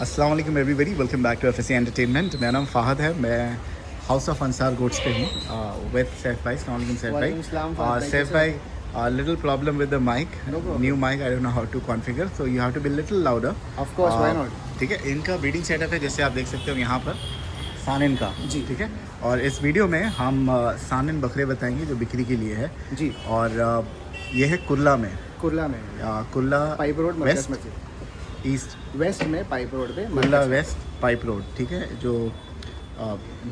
अस्सलाम वालेकुम everybody, welcome back to FSC entertainment. मेरा नाम फ़ाहद है, मैं हाउस ऑफ अंसार गोट्स पे हूँ विद सैफ भाई। अस्सलाम वालेकुम सैफ वालेकुम सलाम फ़ाहद भाई। भाई, सैफ कैसे भाई, little problem with the mic, No problem. New mic, I don't know how to configure, so you have to be little louder. Of course, why not? ठीक है, इनका ब्रीडिंग सेटअप है, जैसे आप देख सकते हो यहाँ पर सानिन का। जी। ठीक है, और इस वीडियो में हम सानिन बकरे बताएंगे जो बिक्री के लिए है। जी। और ये है कुर्ला में, कुर्ला में कुर्ला पाइप रोड वेस्ट, मरकज मस्जिद ईस्ट वेस्ट में पाइप रोड पे कुर्ला वेस्ट पाइप रोड। ठीक है, जो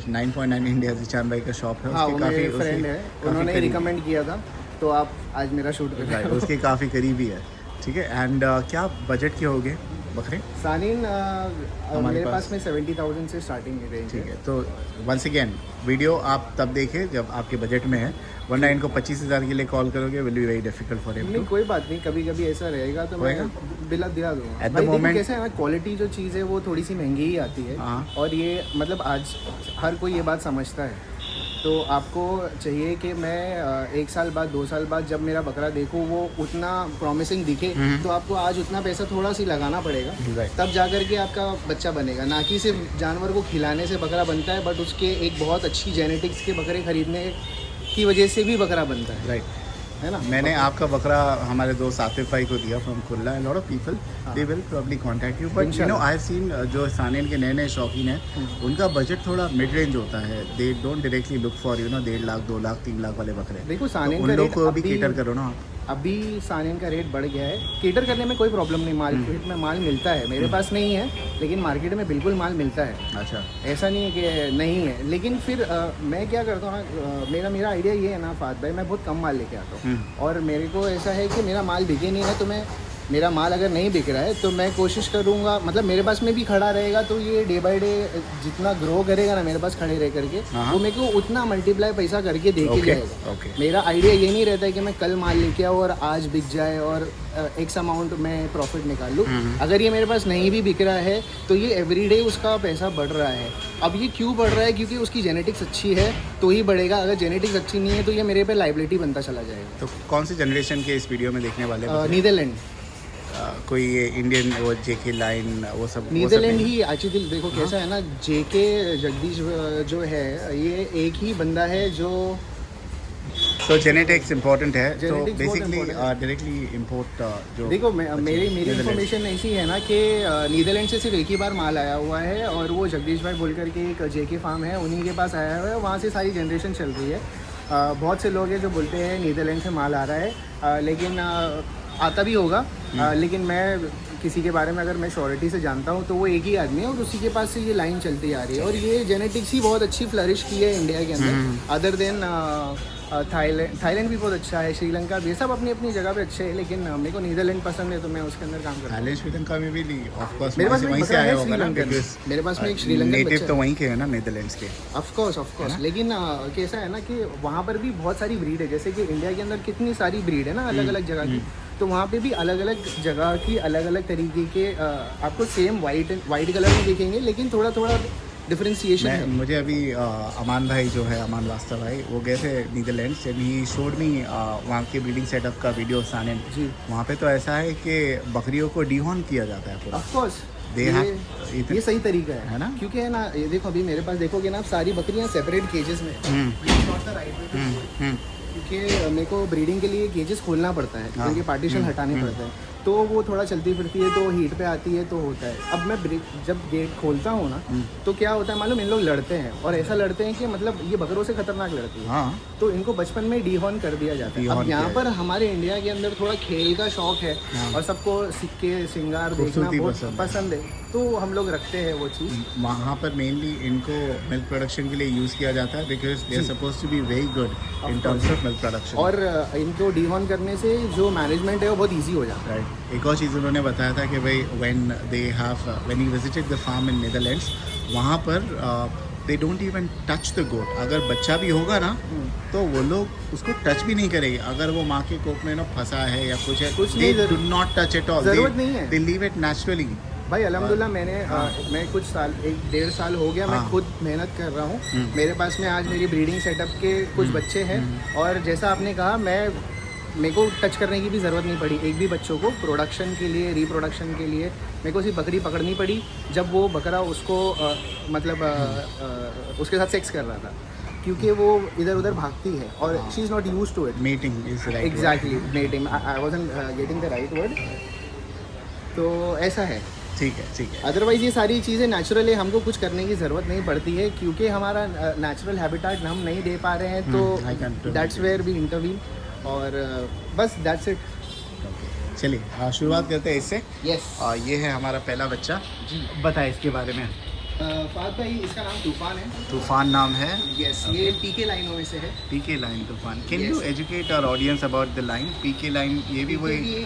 9.9 इंडिया जिचान भाई का शॉप है, हाँ, उसके वो काफ़ी मेरे फ्रेंड है, उन्होंने रिकमेंड किया था तो आप आज मेरा शूट कर रहे हो। उसके काफ़ी करीबी है। ठीक है, एंड क्या बजट के हो गए बकरे? सानिन मेरे पास पास में 70,000 से स्टार्टिंग रेंज ठीक है। है, तो वंस अगेन वीडियो आप तब देखें जब आपके बजट में है, वरना इनको 25,000 के लिए कॉल करोगे will be very difficult for him नहीं, कोई बात नहीं, कभी कभी ऐसा रहेगा तो मैं बिला दिला दूंगा। At the भाई देखो moment- कैसे है ना, क्वालिटी जो चीज़ है वो थोड़ी सी महंगी ही आती है। हाँ। और ये मतलब आज हर कोई ये बात समझता है, तो आपको चाहिए कि मैं 1 साल बाद 2 साल बाद जब मेरा बकरा देखूँ वो उतना प्रॉमिसिंग दिखे, तो आपको आज उतना पैसा थोड़ा सी लगाना पड़ेगा, Right. तब जा कर के आपका बच्चा बनेगा। ना कि सिर्फ जानवर को खिलाने से बकरा बनता है, बट उसके एक बहुत अच्छी जेनेटिक्स के बकरे खरीदने की वजह से भी बकरा बनता है, राइट। है ना। मैंने आपका बकरा हमारे दोस्त आतिफ भाई को दिया from Kurla, and lot of people they will probably contact you, but you know I have seen जो सानिन के नए नए शौकीन हैं उनका बजट थोड़ा मिड रेंज होता है। They don't directly look for 1.5 lakh 2 lakh 3 lakh वाले बकरे। देखो सानिन उन का लोग रेट को भी केटर करो ना आप। अभी सानिन का रेट बढ़ गया है। केटर करने में कोई प्रॉब्लम नहीं, मार्केट में माल मिलता है, मेरे पास नहीं है लेकिन मार्केट में बिल्कुल माल मिलता है। अच्छा, ऐसा नहीं है कि नहीं है, लेकिन फिर मैं क्या करता हूँ ना, मेरा आइडिया ये है ना फात भाई, मैं बहुत कम माल लेके आता हूँ। और मेरे को ऐसा है कि मेरा माल बिके नहीं है, तो मेरा माल अगर नहीं बिक रहा है तो मैं कोशिश करूँगा, मतलब मेरे पास में भी खड़ा रहेगा तो ये डे बाय डे जितना ग्रो करेगा ना मेरे पास खड़े रह करके, वो मेरे को उतना मल्टीप्लाई पैसा करके दे के जाएगा। मेरा आइडिया ये नहीं रहता है कि मैं कल माल लेके आऊँ और आज बिक जाए और एक्स अमाउंट मैं प्रॉफिट निकाल लूँ। अगर ये मेरे पास नहीं भी बिक रहा है तो ये एवरीडे उसका पैसा बढ़ रहा है। अब ये क्यों बढ़ रहा है? क्योंकि उसकी जेनेटिक्स अच्छी है तो ही बढ़ेगा, अगर जेनेटिक्स अच्छी नहीं है तो ये मेरे पे लाइबिलिटी बनता चला जाएगा। तो कौन सी जनरेशन के इस वीडियो में देखने वाले हैं? नीदरलैंड, कोई ये इंडियन वो जेके लाइन वो सब नीदरलैंड ही एक्चुअली। देखो कैसा है ना, जेके जगदीश जो है ये एक ही बंदा है जो तो जेनेटिक्स इम्पोर्टेंट है, तो Genetics बहुत बेसिकली important है। डायरेक्टली इंपोर्ट जो देखो मेरी इन्फॉर्मेशन ऐसी है ना कि नीदरलैंड से सिर्फ एक ही बार माल आया हुआ है, और वो जगदीश भाई बोल करके एक जेके फार्म है, उन्हीं के पास आया हुआ है, वहाँ से सारी जनरेशन चल रही है। बहुत से लोग हैं जो बोलते हैं नीदरलैंड से माल आ रहा है, लेकिन आता भी होगा, लेकिन मैं किसी के बारे में अगर मैं श्योरिटी से जानता हूँ तो वो एक ही आदमी है और उसी के पास से ये लाइन चलती आ रही है। और ये जेनेटिक्स ही बहुत अच्छी फ्लरिश की है इंडिया के अंदर, अदर देन थाईलैंड भी बहुत अच्छा है, श्रीलंका भी, सब अपनी अपनी जगह पे अच्छे हैं, लेकिन मेरे को नीदरलैंड पसंद है तो मैं उसके अंदर काम करता हूँ। थाईलैंड श्रीलंका में भी ऑफ कोर्स मेरे पास वहीं से आया होगा ना, because मेरे पास में एक श्रीलंकन नेटिव बच्चा तो है। वहीं के है ना, नीदरलैंड्स के। ऑफ कोर्स, लेकिन कैसा है ना कि वहाँ पर भी बहुत सारी ब्रीड है, जैसे कि इंडिया के अंदर कितनी सारी ब्रीड है ना अलग अलग जगह की, तो वहाँ पे भी अलग अलग जगह की अलग अलग तरीके के आपको सेम वाइट कलर में दिखेंगे, लेकिन थोड़ा थोड़ा डिफरेंशिएशन है। मुझे अभी अमान भाई जो है, अमान वास्ता भाई, वो गए थे Netherlands and he showed me वहाँ के ब्रीडिंग सेटअप का वीडियो सानिन जी। वहाँ पे तो ऐसा है कि बकरियों को डिहॉर्न किया जाता है पूरा। ऑफ कोर्स ये सही तरीका है ना, क्योंकि है ना, ये देखो अभी मेरे पास देखोगे ना, आप सारी बकरियां सेपरेट केजेस में क्योंकि मेरे को ब्रीडिंग के लिए केजेस खोलना पड़ता है, क्योंकि पार्टीशन हटाने पड़ते हैं, तो वो थोड़ा चलती फिरती है तो हीट पे आती है तो होता है। अब मैं जब गेट खोलता हूँ ना तो क्या होता है मालूम, इन लोग लड़ते हैं, और ऐसा लड़ते हैं कि मतलब ये बकरों से खतरनाक लड़ती है। हाँ, तो इनको बचपन में डीहॉर्न कर दिया जाता है। अब यहाँ पर हमारे इंडिया के अंदर थोड़ा खेल का शौक है और सबको सिक्के श्रृंगार देखना बहुत पसंद है, तो हम लोग रखते हैं वो चीज़। वहाँ पर मेनली इनको मिल्क प्रोडक्शन के लिए यूज़ किया जाता है, because they are suppose to be very good in terms of milk production. और इनको डीहॉर्न करने से जो मैनेजमेंट है वो बहुत ईजी हो जाता है। एक और चीज़ उन्होंने बताया था कि भाई when he visited the farm in Netherlands, वहाँ पर they don't even touch the goat. अगर बच्चा भी होगा ना तो वो लोग उसको टच भी नहीं करेंगे, अगर वो माँ के कोख में ना फंसा है या कुछ है, they do not touch it all, जरूरत नहीं है, दे लीव इट नेचुरली। भाई अल्हम्दुलिल्लाह मैं कुछ साल 1-1.5 साल हो गया मैं खुद मेहनत कर रहा हूँ। मेरे पास में आज मेरी ब्रीडिंग सेटअप के कुछ बच्चे हैं, और जैसा आपने कहा मेरे को टच करने की भी ज़रूरत नहीं पड़ी एक भी बच्चों को। प्रोडक्शन के लिए, रिप्रोडक्शन के लिए मेरे को सिर्फ बकरी पकड़नी पड़ी जब वो बकरा उसको उसके साथ सेक्स कर रहा था, क्योंकि वो इधर उधर भागती है और she is not use to it. Mating is right, exactly, mating, I wasn't getting the right word. तो ऐसा है। ठीक है, ठीक है। अदरवाइज़ ये सारी चीज़ें नेचुरली हमको कुछ करने की ज़रूरत नहीं पड़ती है, क्योंकि हमारा नेचुरल हैबिटेट हम नहीं दे पा रहे हैं, तो दैट्स वेयर वी इंटरवीन। और बस दैट्स इट। चलिए शुरुआत करते हैं इससे। यस। ये है हमारा पहला बच्चा जी, बताए इसके बारे में। फाद भाई, इसका नाम तूफान है। तूफान नाम है। यस, ये पीके लाइनों में से है। PK line Toofan. Can Yes. You educate our audience about the line PK line? ये भी वही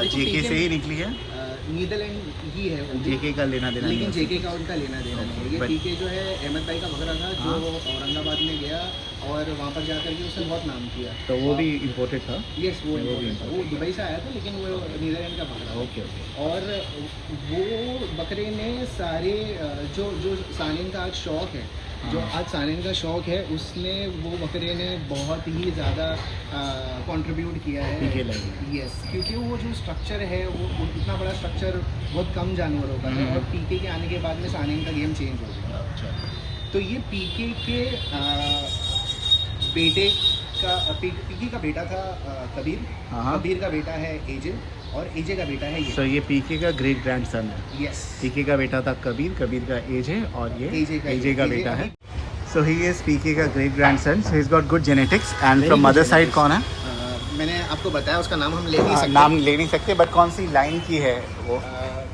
जेके से ही निकली है, नीदरलैंड ही है वो भी। जेके का लेना देना लेकिन नहीं जेके का उनका लेना देना नहीं है। ये But- पीके जो है अहमद भाई का बकरा था, जो हाँ। औरंगाबाद में गया और वहाँ पर जाकर के उसने बहुत नाम किया। तो वो भी इम्पोर्टेड था। यस, वो वो भी imported था। वो दुबई से आया था, लेकिन वो नीदरलैंड का बकरा था। Okay okay. और वो बकरे ने सारे जो सानिन का आज शौक है, जो आज सानिन का शौक है, उसने वो बकरे ने बहुत ही ज़्यादा कंट्रीब्यूट किया है पीके लाइन। यस, क्योंकि वो जो स्ट्रक्चर है वो इतना बड़ा स्ट्रक्चर बहुत कम जानवरों का है, और पीके के आने के बाद में सानिन का गेम चेंज हो गया। अच्छा। तो ये पीके के बेटे का पीके का बेटा था कबीर। हाँ। कबीर का बेटा है एजे, और एजे का बेटा है ये। सो ये पीके का ग्रेट ग्रैंड सन है। यस। पीके का बेटा था कबीर, कबीर का एज है, और ये AJ का AJ बेटा है। सो ही इज पीके का great grand son, so he is got good genetics. And Very from good mother side genetics. कौन है? मैंने आपको बताया उसका नाम हम ले नहीं सकते। नाम ले नहीं सकते, बट कौन सी लाइन की है वो?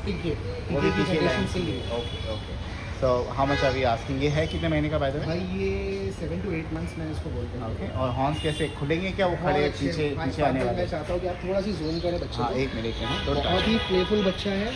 पीके वो भी की पीके generation लाइन से की ही है। है। Okay okay. So how much are we asking? ये है कितने महीने का बाय द वे? भाई ये 7 to 8 मंथ्स मैं इसको बोलता हूँ। ओके। और हॉर्न्स कैसे खुलेंगे क्या? वो खड़े पीछे पीछे आने वाले? मैं चाहता हूँ कि आप थोड़ा सी जूम करें बच्चे हाँ, को। एक मिनट में। तो बहुत ही प्लेफुल बच्चा है,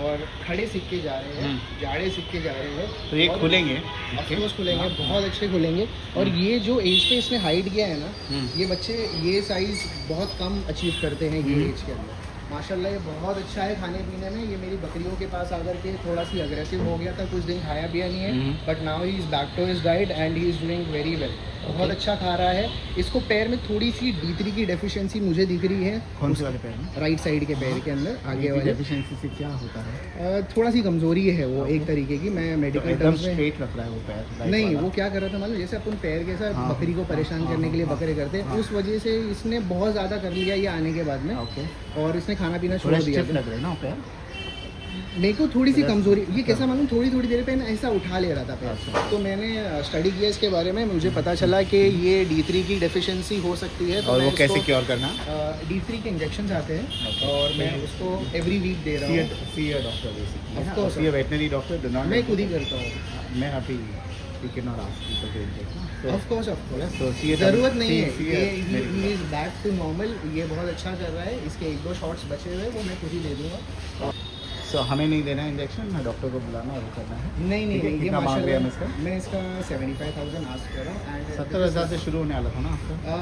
और खड़े सीख के जा रहे हैं, जाड़े सीख के जा रहे हैं। तो ये और खुलेंगे? ऑफकोर्स खुलेंगे, बहुत अच्छे खुलेंगे। और ये जो एज पे इसने हाइट किया है ना, ये बच्चे ये साइज बहुत कम अचीव करते हैं ये एज के अंदर। माशाल्लाह ये बहुत अच्छा है खाने पीने में। ये मेरी बकरियों के पास आकर के थोड़ा सी अग्रेसिव हो गया था, कुछ दिन खाया पिया नहीं है, but now he is back to his diet and he is doing very well. बहुत अच्छा खा रहा है। इसको पैर में थोड़ी सी D3 की डेफिशिएंसी मुझे दिख रही है। कौन से वाले पैर में? राइट साइड के पैर के अंदर आगे वाले। डेफिशिएंसी से क्या होता है? थोड़ा सी कमजोरी है वो, एक तरीके की। मैं तो मेडिकल एकदम टर्म्स में स्ट्रेट रख रहा है वो पैर? right नहीं, वाला? वो क्या कर रहा था मालूम, जैसे अपन पैर के साथ हाँ, बकरी को परेशान करने के लिए बकरे करते हैं, उस वजह से इसने बहुत ज़्यादा कर लिया ये आने के बाद में, ओके। और इसने खाना पीना छोड़ थोड़ा दिया स्टिफ था। लग रहा है ना पैर? मेरे को थोड़ी सी कमजोरी, ये कैसा मालूम, थोड़ी थोड़ी देर पे ना ऐसा उठा ले रहा था पैर। अच्छा। तो मैंने स्टडी किया इसके बारे में, मुझे पता चला कि ये D3 की डेफिशिएंसी हो सकती है। तो और मैं वो कैसे उसको, क्योर करना? D3 के इंजेक्शन आते हैं, Okay. और मैं उसको एवरी वीक दे रहा हूँ। See a doctor basically. Of course. See a veterinary doctor. Do not. मैं खुद ही करता हूँ। मैं अभी we cannot ask people to inject. So, of course So, see a ज़रूरत नहीं है। see a medical ये इज़ बैक टू नॉर्मल। ये बहुत अच्छा कर रहा है। इसके 1-2 शॉट्स बचे हुए, वो मैं खुद ही दे दूँगा। So, हमें नहीं देना इंजेक्शन, डॉक्टर को बुलाना और वो करना है। नहीं नहीं ठीक है, नहीं, ये कितना मांग रहे हैं हम इसका? मैं इसका 75,000 आस्क कर रहा हूँ। एंड 70,000 से शुरू होने वाला था ना आपका?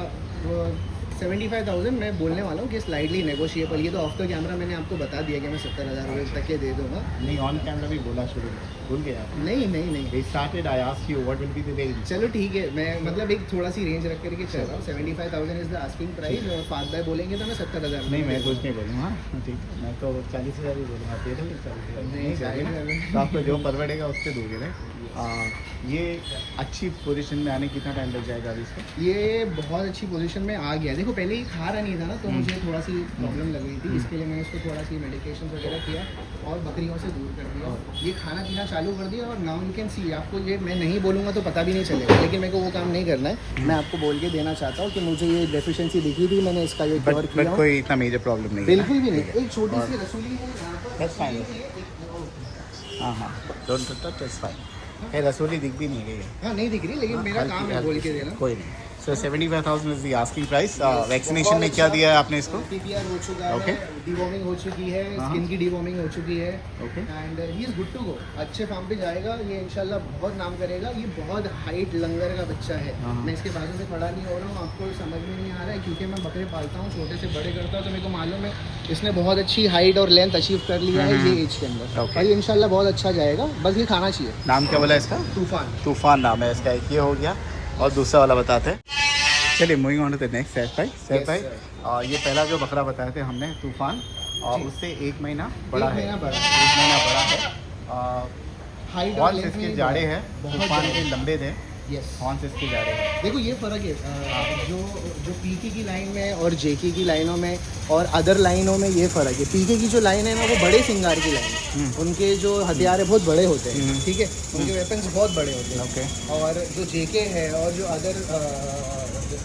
75,000 मैं बोलने वाला हूँ कि स्लाइडली नेगोशिएबल। ये तो ऑफ द कैमरा मैंने आपको बता दिया कि मैं 70,000 रुपये तक के दे दूँगा। नहीं, ऑन कैमरा भी बोला शुरू में, भूल गया आप? नहीं नहीं नहीं, We started. I asked you what will be the range. चलो ठीक है। मैं मतलब एक थोड़ा सी रेंज रख करके चल रहा हूँ। 75,000 इज़ द आस्किंग प्राइस, और फाद भाई बोलेंगे तो मैं 70,000। नहीं, मैं कुछ नहीं बोलूँगा। ठीक, मैं तो 40,000 ही बोलूँगा। दे दोगे 40,000? नहीं, चाहिए ना? 40,000। तो आपको जो परवड़ेगा उससे दोगे ना। ये अच्छी पोजीशन में आने कितना टाइम लग जाएगा अभी इसको? ये बहुत अच्छी पोजीशन में आ गया। देखो पहले ही खा रहा नहीं था ना, तो मुझे थोड़ा सी प्रॉब्लम लग रही थी। इसके लिए मैंने उसको थोड़ा सी मेडिकेशन वगैरह किया और बकरियों से दूर कर दिया। ये खाना पीना चालू कर दिया, और नाउ यू कैन सी। आपको ये मैं नहीं बोलूँगा तो पता भी नहीं चलेगा, लेकिन मेरे को वो काम नहीं करना है। मैं आपको बोल के देना चाहता हूँ कि मुझे ये डेफिशिएंसी दिखी थी, मैंने इसका ये कवर बट किया हूँ। कोई इतना मेजर प्रॉब्लम नहीं है। बिल्कुल भी नहीं। एक छोटी सी रसोली है यहाँ पर। That's fine. हाँ हाँ, डोंट टच, दैट्स फाइन। है, रसोली दिख भी नहीं गई है। हाँ नहीं दिख रही, लेकिन मेरा काम है बोल के देना। कोई नहीं। सो 75,000 is the asking price. Vaccination में क्या दिया है आपने इसको? PPR हो चुका Okay. है, डिवॉर्मिंग हो चुकी है, हाँ। स्किन की डिवॉर्मिंग हो चुकी है, Okay. And he is good to go. अच्छे फार्म पे जाएगा ये, इंशाल्लाह बहुत नाम करेगा। ये बहुत हाइट लंगर का बच्चा है। हाँ। मैं इसके बाजू से खड़ा नहीं हो रहा हूँ, आपको समझ में नहीं आ रहा है, क्योंकि मैं बकरे पालता हूँ, छोटे से बड़े करता हूँ, तो मेरे को मालूम है इसने बहुत अच्छी हाइट और लेंथ अचीव कर लिया है ये एज के अंदर। Okay. और ये इंशाल्लाह बहुत अच्छा जाएगा, बस ये खाना चाहिए। नाम क्या बोला इसका? तूफान। तूफान नाम है इसका। एक ये हो गया, और दूसरा वाला बताते हैं। चलिए moving on to the next Saif भाई। सैफ Yes, भाई sir. ये पहला जो बकरा बताया थे हमने तूफान, और जी। उससे 1 महीना बड़ा एक है। महीना बड़ा है। 1 महीना बड़ा है। हाइट और हॉर्न्स लेंथ इसके में जाड़े बड़ा हैं, बहुत तूफान जाड़े। के लंबे थे, यस, हॉर्न्स इसके जाड़े हैं। देखो ये फ़र्क है जो पीके की लाइन में और जेके की लाइनों में और अदर लाइनों में ये फ़र्क है। पीके की जो लाइन है ना वो बड़े सिंगार की लाइन है, उनके जो हथियार है बहुत बड़े होते हैं, ठीक है, उनके वेपन्स बहुत बड़े होते हैं। ओके। और जो जेके है और जो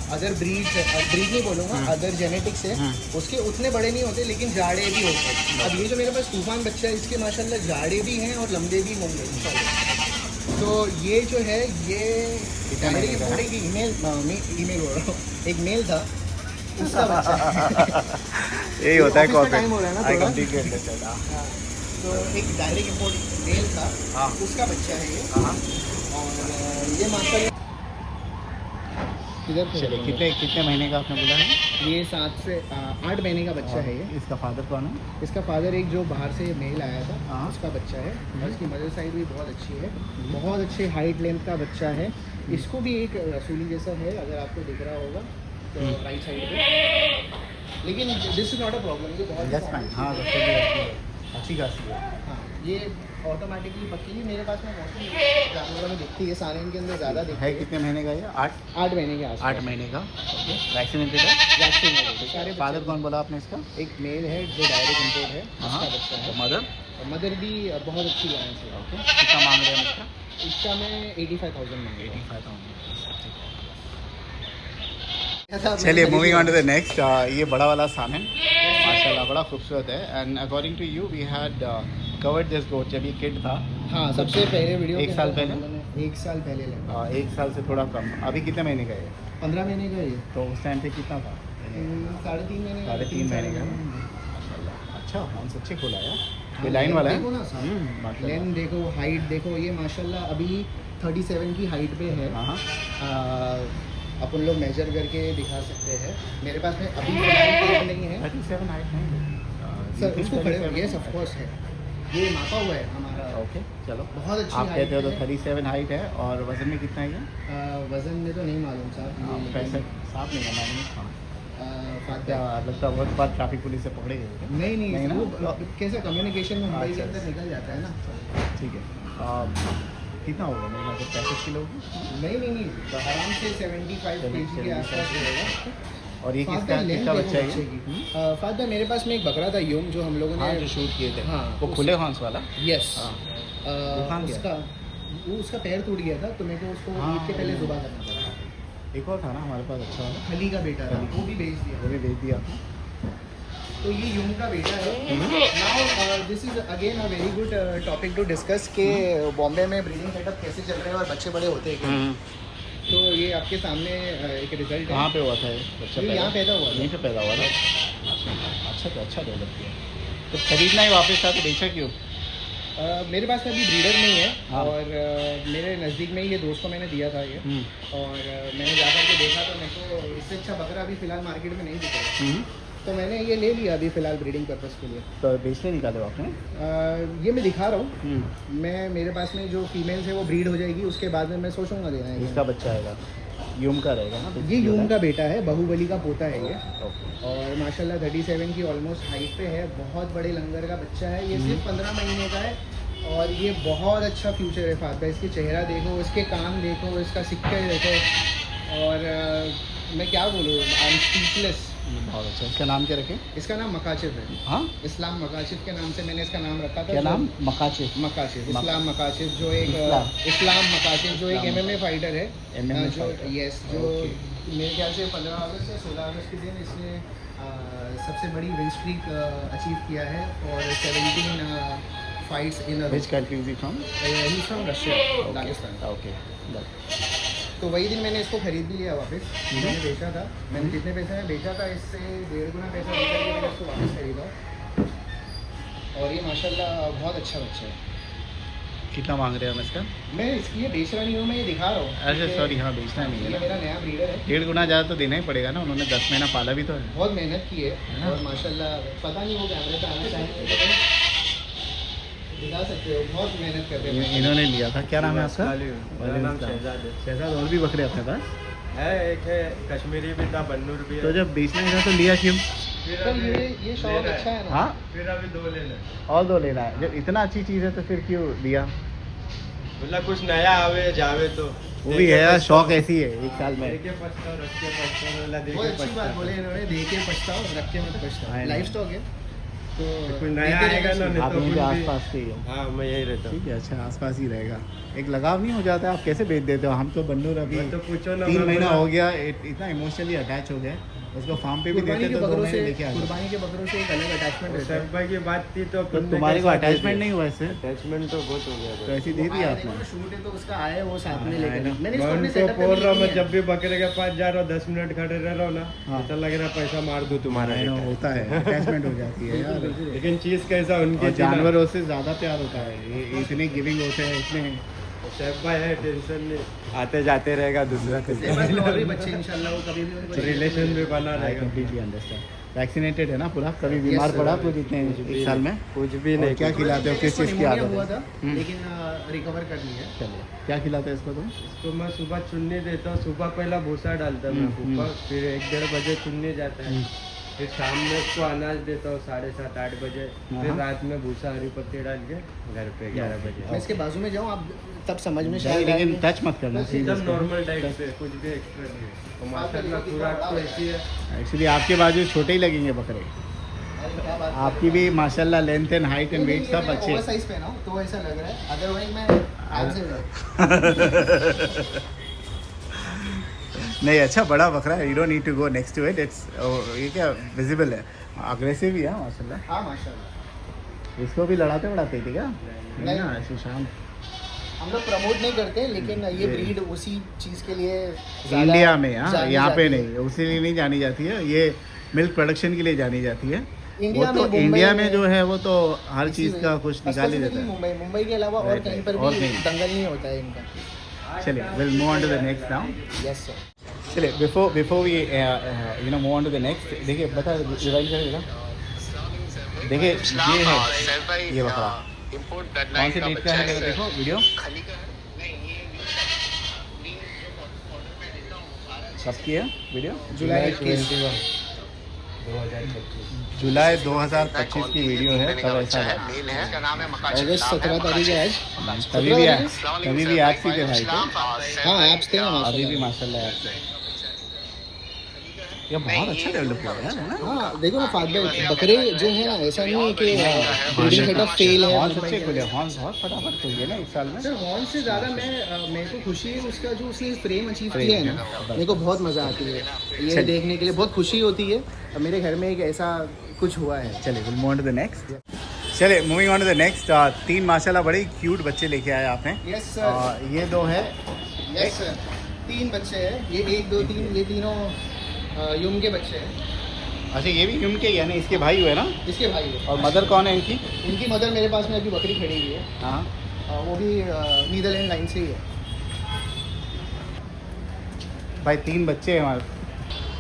अदर ब्रीड नहीं बोलूँगा, अदर जेनेटिक्स है, उसके उतने बड़े नहीं होते लेकिन जाड़े भी होते हैं। अब ये जो मेरे पास तूफान बच्चा है इसके माशाल्लाह जाड़े भी हैं और लंबे भी होंगे इंशाल्लाह। तो ये जो है ये मेरे के पूरे की ईमेल बोल रहा हूँ, एक मेल था उसका बच्चा है। यही होता है ऑफिस का कॉपी। टाइम हो रहा है ना आई थोड़ा। Completely understand. हाँ, तो एक डायरेक्ट इम्पोर्ट मेल था, हाँ। उसका बच्चा है ये। हाँ। और ये माशाल्लाह इधर पे चलिए कितने महीने का आपने बोला है? ये 7 से 8 महीने का बच्चा है ये। इसका फादर कौन है? इसका फादर एक जो बाहर से मेल आया था हाँ। उसका बच्चा है, और इसकी मदर साइड भी बहुत अच्छी है, बहुत अच्छे हाइट लेंथ का बच्चा है। इसको भी एक रसूली जैसा है अगर आपको दिख रहा होगा तो राइट साइड पे, लेकिन this is not a problem, ये बहुत That's fine. हाँ बच्चे भी अच्छी है, अच्छी खासी है। हाँ, ये ऑटोमेटिकली पक्की भी मेरे पास में मोस्टली जानवरों में दिखती है, सालन के अंदर ज़्यादा दिखती है है। कितने महीने का ये? 8 महीने के आस 8 महीने का। वैक्सीनेटेड है। वैक्सीन है सारे। फादर कौन बोला आपने इसका? एक मेल है जो डायरेक्ट इम्पोर्ट है, हाँ। उसका बच्चा है। मदर? और मदर भी बहुत अच्छी लाइन से। ओके। कितना मांग रहे हैं हम इसका? इसका मैं 85,000 मांग रहा 85,000। हूँ। चलिए moving on to the next. ये बड़ा वाला सामन माशाल्लाह बड़ा खूबसूरत है। And according to you we had covered this goat जब ये किड था। हाँ, सबसे पहले वीडियो एक के साल अंदर पहले? हम लोगों ने 1 साल पहले लगा। 1 साल से थोड़ा कम। अभी कितने महीने का है? 15 महीने का ये। तो उस टाइम पे कितना था? 3.5 महीने का। 3.5 महीने का। माशाल्लाह अच्छा हॉर्न्स अच्छे खोला है। ये लाइन वाला है। देखो ना साहब, माशाल्लाह। लेंथ देखो, हाइट देखो, ये माशाल्लाह अभी 37 की हाइट पे है। हाँ अपन लोग मेजर करके दिखा सकते हैं। मेरे पास में अभी फिलहाल टेप नहीं है 37 हाइट नहीं सर, उसको खड़े हो, यस ऑफ कोर्स है, ये मापा हुआ है हमारा। ओके चलो। बहुत अच्छी आप कहते हो तो height 37 हाइट है। और वजन में कितना है ये? है। वजन में तो नहीं मालूम साहब, ये 65 साफ नहीं है मालूम। हाँ फातिहा। क्या लगता है बहुत बार ट्रैफिक पुलिस से पकड़े गए? नहीं नहीं ना? वो कैसा कम्युनिकेशन में मोबाइल के अच्छा। अंदर निकल जाता है ना। ठीक है। कितना होगा मेरे ख्याल से 35 किलो होगी। नहीं, तो आराम से 75 kg के आसपास रहेगा। और ये फादर किसका लेंथ किसका देखो बच्चा है बच्चे ये? की। फादर मेरे पास में एक बकरा था यूम जो हम लोगों हाँ ने जो शूट किए थे। हाँ, वो खुले हॉर्न्स वाला। यस। हाँ। वो कहाँ गया? उसका पैर टूट गया था तो मेरे को उसको हाँ, ईद के पहले जुबा करना पड़ा। एक और था ना हमारे पास अच्छा वाला, खली का बेटा था, खली। वो भी बेच दिया। वो भी भेज दिया। तो ये यूम का बेटा है। Now this is again a very good topic to discuss के बॉम्बे में ब्रीडिंग सेटअप कैसे चल रहे हैं और बच्चे बड़े होते हैं क्या। तो ये आपके सामने एक रिजल्ट कहाँ है। पे हुआ था ये बच्चा? ये यहाँ पैदा हुआ था। यहीं पे पैदा हुआ था। अच्छा तो अच्छा डेवलप किया। तो खरीदना ही वापस था तो बेचा क्यों? मेरे पास में अभी ब्रीडर नहीं है। हाँ। और मेरे नज़दीक में ही ये दोस्त को मैंने दिया था ये। और मैंने जा कर के देखा तो मेरे को इससे अच्छा बकरा अभी फ़िलहाल मार्केट में नहीं दिख रहा। तो मैंने ये ले लिया अभी फ़िलहाल ब्रीडिंग पर्पज़ के लिए। तो बेचने निकाले आपने? ये मैं दिखा रहा हूँ। मैं मेरे पास में जो फीमेल्स है वो ब्रीड हो जाएगी, उसके बाद में मैं सोचूंगा देना है। इसका बच्चा आएगा यूम का रहेगा ना? ये यूम का बेटा है, बाहुबली का पोता है ये। ओके। और माशाल्लाह 37 की ऑलमोस्ट हाइट पे है, बहुत बड़े लंगर का बच्चा है। ये सिर्फ 15 महीने का है और ये बहुत अच्छा फ्यूचर है फादर। इसके चेहरा देखो, इसके कान देखो, इसका सिक्के देखो, और मैं क्या बोलूँ, आई एम स्पीचलेस। बहुत अच्छा। इसका नाम क्या रखें? इसका नाम मकाचिफ है। हाँ इस्लाम मकाचिफ के नाम से मैंने इसका नाम रखा था। क्या नाम? मकाचिफ। मकाशिफ, इस्लाम मकाशिफ, जो एक इस्लाम जो एक इस्लाम। MMA फाइटर है। MMA जो फाइटर। यस, जो ओके। मेरे ख्याल से 15 अगस्त या 16 अगस्त के दिन इसने सबसे बड़ी विन स्ट्रीक अचीव किया है और 17 fights in a which country is from? He from Russia, Dagestan. Okay. तो वही दिन मैंने इसको खरीद भी लिया वापस। मैंने बेचा था, मैंने जितने पैसे में बेचा था इससे 1.5 गुना पैसा देकर के मैंने इसको वापस खरीदा। और ये माशाल्लाह बहुत अच्छा बच्चा है। कितना मांग रहे हैं हम इसका? मैं इसकी ये बेच रहा नहीं हूँ, मैं ये दिखा रहा हूँ। अच्छा सॉरी, हाँ बेचना नहीं है ये ना। मेरा नया ब्रीडर है। 1.5 गुना ज़्यादा तो देना ही पड़ेगा ना, उन्होंने 10 महीना पाला भी तो है। बहुत मेहनत की है हाँ। और माशाल्लाह पता नहीं वो कैमरे पे आना चाहेंगे तो दिखा सकते हो, बहुत मेहनत करते हैं। इन्होंने लिया था। क्या नाम है आपका? मेरा नाम शहजाद है। शहजाद। और भी बकरे अपने पास? है, एक है कश्मीरी भी था, बन्नूर भी तो है। जब बेचना ही था तो लिया क्यों? फिर तो अभी ये शौक लेना अच्छा है ना। हाँ, फिर अभी 2 लेना है। और 2 लेना है। जब इतना अच्छी चीज़ है तो फिर क्यों लिया? मतलब कुछ नया आवे जावे तो वो भी है यार, शौक ऐसी है 1 साल में। देखे पछताओ, रख के पछताओ, वाला देखे बहुत अच्छी बात पछताओ। बोले इन्होंने, देखे पछताओ रख के मत पछताओ। हाँ, लाइफ स्टॉक है तो कुछ नया देते आएगा रहना ना, चाहिए। आप तो यहीं कुछ के भी- आसपास के ही हो? हाँ, मैं यही रहता हूँ। ठीक है, अच्छा आसपास ही रहेगा। एक लगाव नहीं हो जाता? आप कैसे बेच देते हो? हम तो बन्नूर अभी मैं तो पूछो ना, 3 मैं महीना बोला- हो गया, इतना इमोशनली अटैच हो गए उसको। फार्म पे भी कुर्बानी देते के तो 2 बकरों महीने से, लेके आ जाते। कुर्बानी के बकरों से एक अलग अटैचमेंट रहता है। सर भाई की बात थी तो तो तुम्हारे को अटैचमेंट नहीं हुआ इससे? अटैचमेंट तो बहुत हो गया तो था। ऐसी दे दी आया आपने? देखो ना, शूट है तो उसका आया वो साथ में हाँ, लेकर। I know। मैंने इसको मैं अपने उनको सेटअप बोल रहा हूँ, मैं में जब भी बकरे के पास जा रहा हूँ 10 मिनट खड़े रह रहा हूँ ना, हाँ। तो लग रहा है पैसा मार दूँ तुम्हारा। I know, होता है, अटैचमेंट हो जाती है यार। लेकिन चीज कैसा उनकी और थी ना, जानवरों से ज़्यादा प्यार होता है, ये इतने गिविंग होते हैं, इतने। सैफ भाई है, टेंशन नहीं, आते जाते रहेगा दूसरा बस में और भी बच्चे इंशाल्लाह वो कभी भी उनको रिलेशन भी बना आई रहेगा। Completely understand. वैक्सीनेटेड है ना पूरा? कभी Yes, बीमार sir। पड़ा कुछ इतने 1 साल में? कुछ भी और नहीं। क्या खिलाते हो? किस चीज़ की आदत हुआ है? था लेकिन रिकवर कर लिया है। चलिए, क्या खिलाते हैं इसको तुम? इसको मैं सुबह चुन्नी देता हूँ, सुबह पहला भूसा डालता हूँ हम्म, ऊपर, फिर 1-1:30 बजे चुन्नी जाता है, फिर शाम में इसको अनाज देता हूँ 7:30-8 बजे, फिर हाँ। रात में भूसा हरी पत्ती डाल के घर पे 11 बजे। मैं इसके बाजू में जाऊँ आप तब समझ में नहीं, शायद लेकिन आए। टच मत करना एकदम नॉर्मल डाइट पे, कुछ भी एक्स्ट्रा नहीं है। तो माशाल्लाह खुराक तो ऐसी है। एक्चुअली आपके बाजू छोटे ही लगेंगे बकरे। अरे क्या बात है। आपकी भी माशाल्लाह length and height and weight सब अच्छे। ओवर साइज पहना हूँ तो ऐसा लग रहा है, अदरवाइज मैं आपसे नहीं, अच्छा बड़ा बकरा है। You don't need to go next to it. It's ये क्या विजिबल है, अग्रेसिव ही है माशाल्लाह। हाँ माशाल्लाह। इसको भी लड़ाते बढ़ाते थे क्या? नहीं। ना, ऐसे शाम हम लोग प्रमोट नहीं करते लेकिन ये ब्रीड उसी चीज़ के लिए ज़्यादा इंडिया में, हाँ, जानी यहाँ पे जाती है। नहीं, उसी लिए नहीं जानी जाती है। ये मिल्क प्रोडक्शन के लिए जानी जाती है। इंडिया वो में, तो मुंबई इंडिया में में जो है वो तो हर इसी चीज़ वजह- का कुछ निकाल ही देता Specifically है। मुंबई के अलावा और Right, कहीं right. पर और भी कहीं। दंगल नहीं होता है इनका। चलिए, will move on to the next now. Yes sir. चलिए, before we you know move on to the next, देखिए बता रिवाइल करेगा। देखिए ये है, ये बकरा कौन सी डेट का है जरा देखो वीडियो। कब की है वीडियो? जुलाई 21। 2025। जुलाई 2025 की वीडियो है। तब ऐसा था, अगस्त 17 तारीख है आज। तभी भी ऐप्स ही थे भाई को। हाँ ऐप्स थे ना अभी माशाल्लाह। भी माशाल्लाह ऐप्स है। ये बहुत अच्छा डेवलप हुआ है ना। हाँ देखो ना फाद भाई, बकरे जो है ना ऐसा नहीं है कि ब्रीडिंग सेटअप फेल है। हॉर्न अच्छे खुले, हॉर्न बहुत फटाफट खुल गए ना 1 साल में। सर हॉर्न से ज़्यादा मेरे को खुशी है उसका जो उसने फ्रेम अचीव किया है ना, मेरे को बहुत मज़ा आती है ये देखने के लिए, बहुत खुशी होती है। मेरे घर में एक ऐसा कुछ हुआ है। चलिए, will move on to the next. चलिए, moving on to the next. 3 माशाल्लाह बड़े क्यूट बच्चे लेके आए आपने। Yes sir. ये 2 है। Yes sir. 3 बच्चे हैं, ये 1 2 3, ये तीनों यूम के बच्चे हैं। अच्छा, ये भी यूम के ही है ना, इसके भाई हुए ना? इसके भाई है। और मदर कौन है इनकी? इनकी मदर मेरे पास में अभी बकरी खड़ी हुई है। हाँ वो भी नीदरलैंड लाइन से ही है। भाई 3 बच्चे हैं हमारे।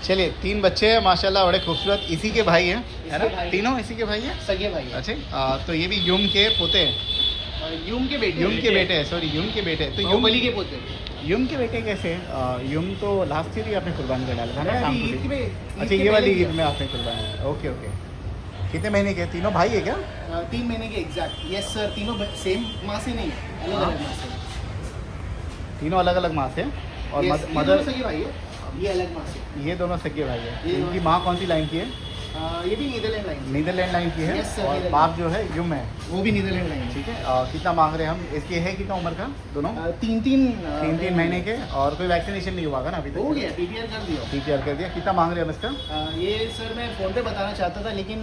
चलिए, 3 बच्चे हैं माशाल्लाह, बड़े खूबसूरत। इसी के भाई हैं, है इसके ना? भाई। तीनों इसी के भाई हैं। सगे भाई है। अच्छा, तो ये भी यूम के पोते हैं। यूम के बेटे। यूम के बेटे हैं, सॉरी यूम के बेटे। तो यूम बाहुबली के पोते। यूम के बेटे कैसे हैं? यूम तो लास्ट ईयर ही आपने कुर्बानी का डाला था ना? अभी शाम ईद को। में- अच्छा, ईद के ये वाली पहले ईद में आपने कुर्बानी की। Okay okay. कितने महीने के? तीनों भाई है क्या? 3 महीने के एग्जैक्ट। यस सर, तीनों सेम माँ से नहीं है, अलग अलग माँ से। तीनों अलग अलग माँ से। और Yes, ये मदर, दोनों सगे भाई है, ये अलग माँ से। ये दोनों सगे भाई ये है। इनकी दोनों- माँ कौन सी लाइन की है? ये भी नीदरलैंड लाइन से। नीदरलैंड लाइन की है। Yes, sir, और नीदरलैंड। बाप जो है यूम है। वो भी नीदरलैंड लाइन से। ठीक है। कितना मांग रहे हैं हम? इसकी है कितना उम्र का दोनों? 3 महीने के। और कोई वैक्सीनेशन नहीं हुआ ना अभी तक? हो गया, पीपीआर कर दिया। पीपीआर कर दिया। कितना मांग रहे हैं हम इसका? ये सर मैं फ़ोन पे बताना चाहता था लेकिन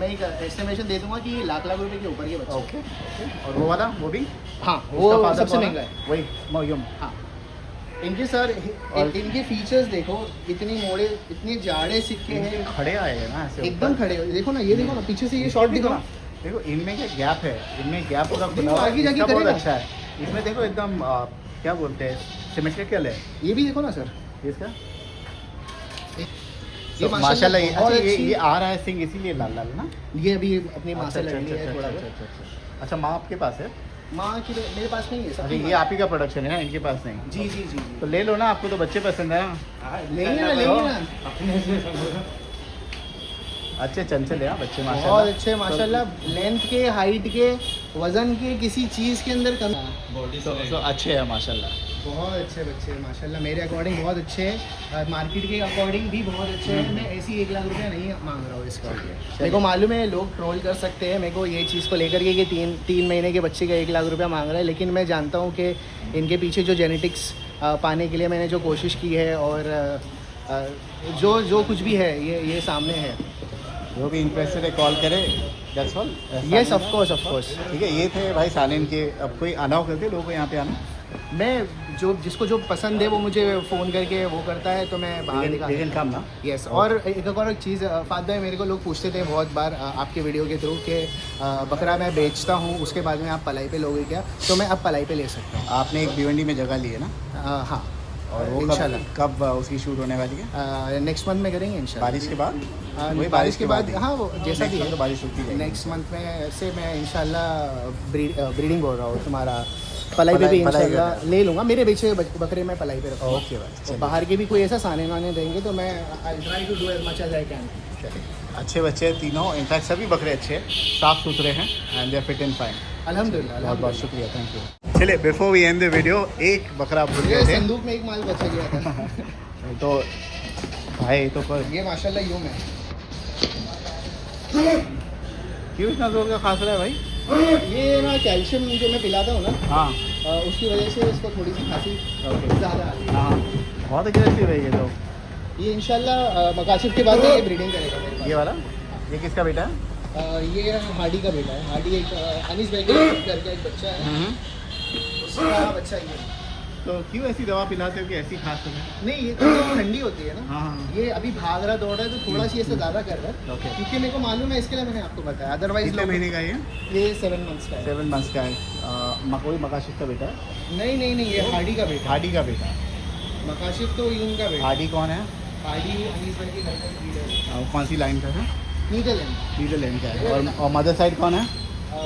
मैं एक एस्टिमेशन दे दूंगा कि लाख रुपए के ऊपर के बच्चे। ओके। और वो वाला, वो भी हाँ उसका वो father सबसे कौन महंगा है। वही यूम। हाँ इनके सर और- इनके फीचर्स देखो, इतनी मोड़े, इतने जाड़े सिक्के हैं, खड़े आए हैं ना ऐसे एकदम ऊपर। खड़े हो। देखो ना, ये देखो ना, पीछे से ये शॉट देखो ना। देखो इनमें क्या गैप है, इनमें गैप पूरा खुला देखो, हुआ है। आगे जाके इसका बहुत करेगा। अच्छा है। इसमें देखो एकदम क्या बोलते हैं, सिमेट्रिकल है ये भी देखो ना सर, इसका। ये तो माशाल्लाह ये बहुत अच्छा, ये अच्छी- आ रहा है सिंग इसीलिए लाल लाल ना? ये अभी अपनी माँ से अच्छा, लड़ अच्छा, लिया है अच्छा, थोड़ा अच्छा, बहुत। अच्छा, अच्छा। अच्छा, माँ आपके पास है? माँ की मेरे पास नहीं है अरे सबकी ये माँ- आप ही का प्रोडक्शन है ना, इनके पास नहीं। जी जी जी तो ले लो ना, आपको तो बच्चे पसंद है ना। लेंगे ना लेंगे ना। अपने से समझो। अच्छे चंचल है हाँ, बच्चे बहुत माशाल्लाह। अच्छे माशाल्लाह, लेंथ के, हाइट के, वजन के, किसी चीज़ के अंदर कम। बॉडी तो अच्छे हैं माशाल्लाह। बहुत अच्छे बच्चे हैं माशाल्लाह, मेरे अकॉर्डिंग बहुत अच्छे हैं, मार्केट के अकॉर्डिंग भी बहुत अच्छे हैं। मैं ऐसी 1 लाख रुपया नहीं मांग रहा हूँ इसका। मेरे को मालूम है लोग ट्रोल कर सकते हैं मेरे को ये चीज़ को लेकर के कि 3 महीने के बच्चे का 1 लाख रुपया मांग रहा है, लेकिन मैं जानता हूँ कि इनके पीछे जो जेनेटिक्स पाने के लिए मैंने जो कोशिश की है और जो कुछ भी है ये सामने है। जो भी इंटरेस्टेड है कॉल करे, that's all. Yes of course. ठीक है, ये थे भाई सानिन के। अब कोई आना हो करते लोगों को यहाँ पे आना, मैं जिसको जो पसंद है वो मुझे फ़ोन करके वो करता है तो मैं बाहर लेकिन निकाल। काम ना। यस और एक और चीज़ फात भाई, मेरे को लोग पूछते थे बहुत बार आपके वीडियो के थ्रू कि बकरा मैं बेचता हूँ उसके बाद में आप पलाई पे लोगे क्या, तो मैं अब पलाई पे ले सकता हूँ। आपने एक भिवंडी में जगह ली है ना, हाँ और वो इंशाल्लाह कब उसकी शूट होने वाली है? नेक्स्ट मंथ में करेंगे इंशाल्लाह। बारिश के बाद? वही बारिश के बाद ही। हाँ वो जैसा भी Next month है तो बारिश होती है। नेक्स्ट मंथ में से मैं इंशाल्लाह ब्रीडिंग बोल रहा हूँ तुम्हारा पलाई पे भी पलाई इंशाल्लाह करना है। ले लूँगा। मेरे बेचे हुए बकरे मैं पलाई पे रखूँगा। ओके भाई, तो चलिए। बाहर के भी कोई ऐसा साने वाने देंगे तो मैं I try to do as much as I can. चलिए, अच्छे बच्चे हैं तीनों, इनफैक्ट सभी बकरे अच्छे हैं, साफ सुथरे हैं and they fit and fine. अल्हम्दुलिल्लाह बहुत बहुत शुक्रिया, थैंक यू। चलिए, before we end the video, एक बकरा भूल ये गए थे संदूक में एक माल बचा गया था। तो भाई तो ये माशाल्लाह यूं है। क्यों इतना जोर का खांस रहा है भाई? ये ना कैल्शियम जो मैं पिलाता हूँ ना हाँ उसकी वजह से इसको थोड़ी सी खांसी ओके, ज़्यादा आती है। हाँ बहुत अग्रेसिव है ये तो। ये इंशाल्लाह मकाशिफ के बाद ये ब्रीडिंग करेगा मेरे पास। ये वाला, ये किसका बेटा है? ये हार्डी का बेटा है। हार्डी एक अनीस भाई के घर का एक बच्चा है, उसका बच्चा ये है। तो क्यों ऐसी दवा पिलाते हो कि ऐसी खांस है? नहीं ये थोड़ी ठंडी होती है ना। हाँ ये अभी भाग रहा दौड़ रहा है तो थोड़ा सी ऐसे ज़्यादा कर रहा है, ओके। क्योंकि मेरे को मालूम है, इसके लिए मैंने आपको बताया। अदरवाइज कितने महीने का है ये? 7 मंथ्स का है। 7 मंथ्स का है। मकोई मकाशिफ का बेटा है? नहीं ये हार्डी का बेटा। हार्डी का बेटा। मकाशिफ तो यून का बेटा। हार्डी कौन है? हार्डी अनीस भाई के घर का ब्रीडर है। और कौन सी लाइन का है? नीदरलैंड। नीदरलैंड का है। और मदर साइड कौन है?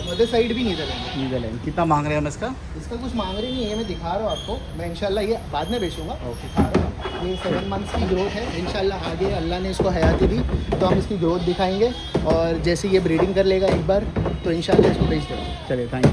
मदर साइड भी नीदरलैंड। नीदरलैंड। कितना मांग रहे हैं हम इसका? इसका कुछ मांग रही नहीं है, मैं दिखा रहा हूँ आपको। मैं इंशाल्लाह ये बाद में बेचूंगा। ओके। दिखा रहा हूँ। ये 7 मंथ्स की ग्रोथ है। इंशाल्लाह आगे अल्लाह ने इसको हयाती दी तो हम इसकी ग्रोथ दिखाएंगे, और जैसे ये ब्रीडिंग कर लेगा एक बार तो इंशाल्लाह इसको बेच देंगे। चलिए, थैंक यू।